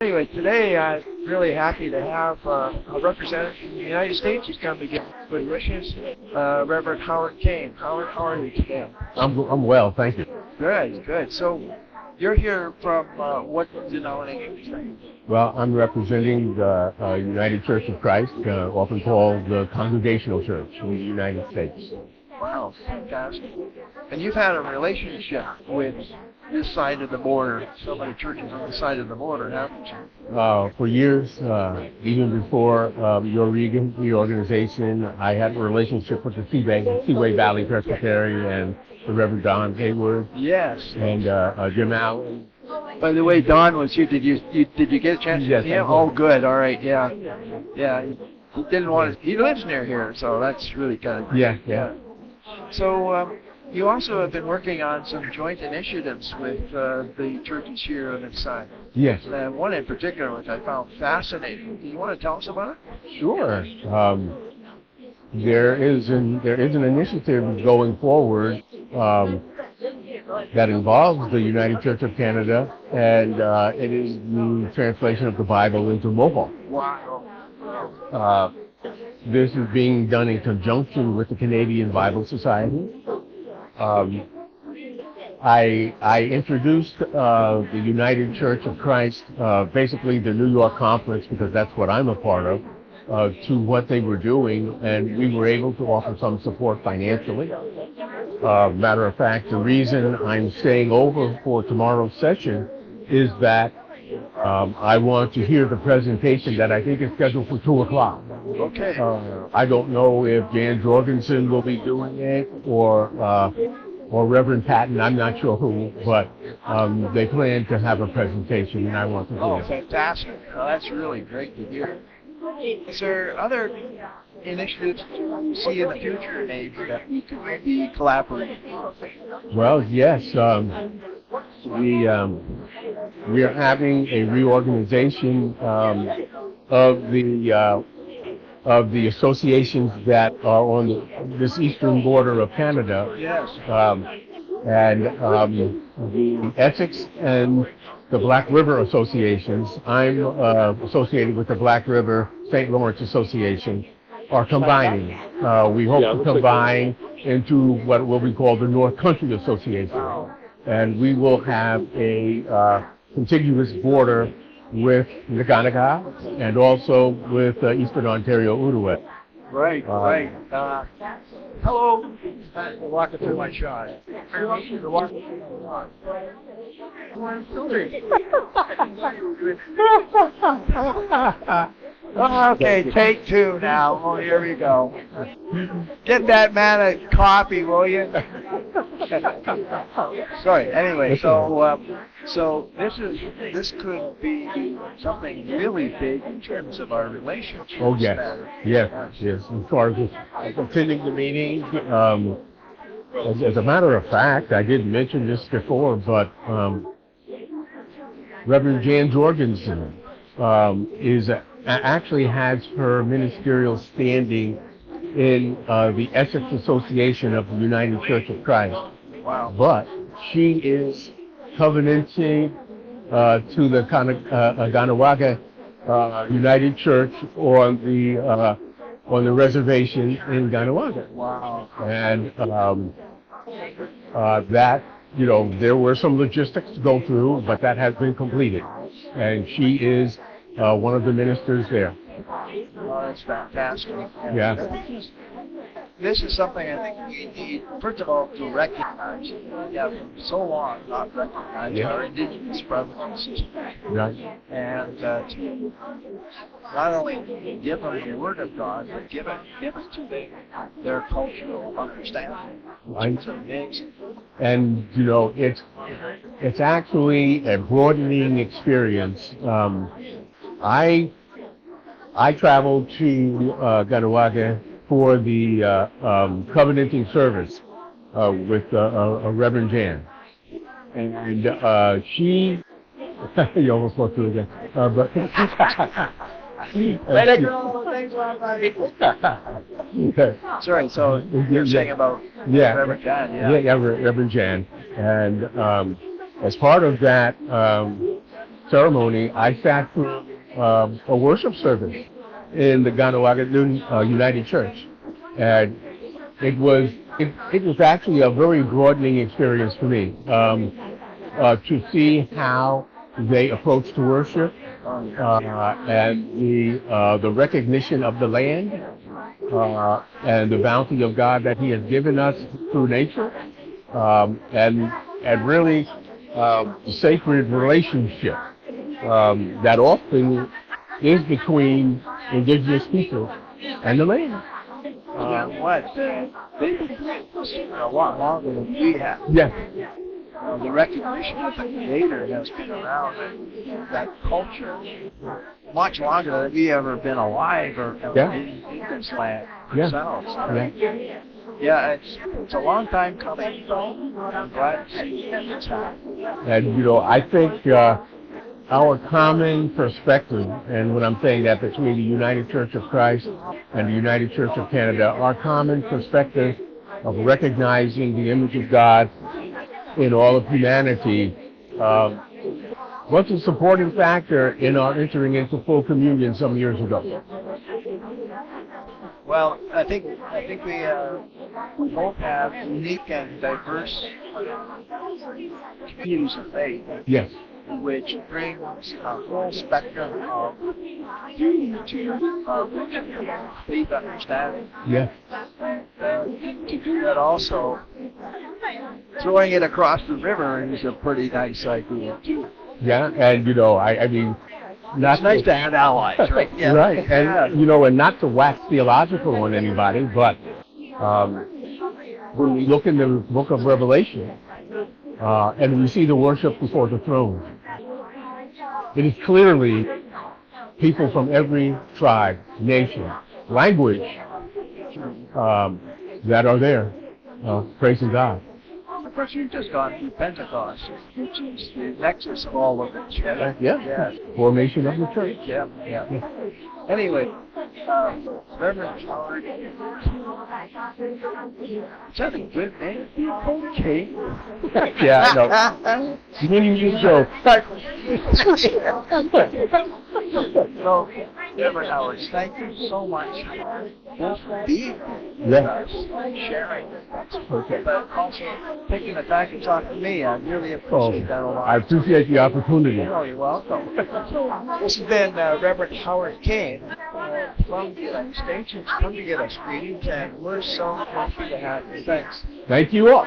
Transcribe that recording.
Anyway, today I'm really happy to have a representative from the United States who's come to give good wishes, Reverend Howard Cain. Howard, how are you today? I'm well, thank you. Good. So you're here from what denomination? Well, I'm representing the United Church of Christ, often called the Congregational Church in the United States. Wow, fantastic. And you've had a relationship with this side of the border, so many churches on this side of the border, haven't you? For years, even before your reorganization, I had a relationship with the Seaway Valley Presbytery and the Reverend Don Hayward. Yes. And Jim Allen. By the way, Don was here. Did you get a chance to see him? Oh, good. All right. Yeah. He didn't want to. He lives near here, so that's really good. Yeah. So you also have been working on some joint initiatives with the churches here on this side. Yes. One in particular, which I found fascinating. Do you want to tell us about it? Sure. There is an initiative going forward that involves the United Church of Canada, and it is the translation of the Bible into Mohawk. Wow. This is being done in conjunction with the Canadian Bible Society. I introduced the United Church of Christ, basically the New York conference, because that's what I'm a part of, to what they were doing, and we were able to offer some support financially. Matter of fact, the reason I'm staying over for tomorrow's session is that I want to hear the presentation that I think is scheduled for 2 o'clock. Okay. I don't know if Jan Jorgensen will be doing it or Reverend Patton. I'm not sure who, but they plan to have a presentation, and I want to hear it. Oh, fantastic. Well, that's really great to hear. Is there other initiatives you see in the future, maybe, that we could maybe collaborate? Well, yes. We are having a reorganization of the associations that are on this eastern border of Canada. Yes. And the Essex and the Black River Associations, I'm associated with the Black River St. Lawrence Association, are combining. We hope to combine into what will be called the North Country Association. And we will have a contiguous border with Naganaga and also with Eastern Ontario, Outaouais. Right. Hello. We're walking through my shot. Okay, take 2 now. Oh, here we go. Get that man a coffee, will you? Sorry. Anyway, so this could be something really big in terms of our relationship. Oh yes. As far as attending the meeting, as a matter of fact, I didn't mention this before, but Reverend Jan Jorgensen actually has her ministerial standing in the Essex Association of the United Church of Christ. Wow. But she is covenanting to the Ganawaga United Church on the reservation in Ganawaga. Wow. And that, there were some logistics to go through, but that has been completed. And she is one of the ministers there. Oh, that's fantastic. Yeah. This is something I think we need, first of all, to recognize. We have so long not recognized our Indigenous brothers and sisters. Right. And to not only give them the Word of God, but give it to their cultural understanding. It's amazing. And, it's actually a broadening experience. I traveled to Ganawaga for the covenanting service with Reverend Jan. And she, you almost walked through again. But let it go. Thanks, everybody. Sorry, so you're saying about Reverend Jan, Yeah, Reverend Jan. And as part of that, ceremony, I sat through a worship service in the Ganawagadun United Church, and it was actually a very broadening experience for me to see how they approach to worship and the recognition of the land and the bounty of God that He has given us through nature, and really the sacred relationship that often is between indigenous people and the land. They've been doing this a lot longer than we have. Yes. The recognition of the Creator has been around that culture much longer than we ever been alive or in this land ourselves. Yeah, it's a long time coming. I'm glad to see it's happening. And I think our common perspective, and when I'm saying that between the United Church of Christ and the United Church of Canada, our common perspective of recognizing the image of God in all of humanity was a supporting factor in our entering into full communion some years ago. Well, I think we both have unique and diverse communities of faith. Yes. Which brings a whole spectrum of faith understanding. Yes. To do that also, throwing it across the river is a pretty nice idea too. Yeah, and I mean, it's nice to have allies, right? Yeah. Right, and and not to wax theological on anybody, but when we look in the book of Revelation, and we see the worship before the throne, it is clearly people from every tribe, nation, language that are there praising God. Of course, you've just gone through Pentecost, which is the nexus of all of it. Yeah. Formation of the church. Yeah. Anyway, Reverend Howard, is that a good name? Cain? Yeah, I know. You go. So, Reverend Howard, thank you so much both for being with us, sharing, but also taking the time to talk to me. I really appreciate that a lot. I appreciate the opportunity. Oh, you're welcome. This has been Reverend Howard Cain from the United States, who's come to get us greetings, and we're so happy to have you. Thanks. Thank you all.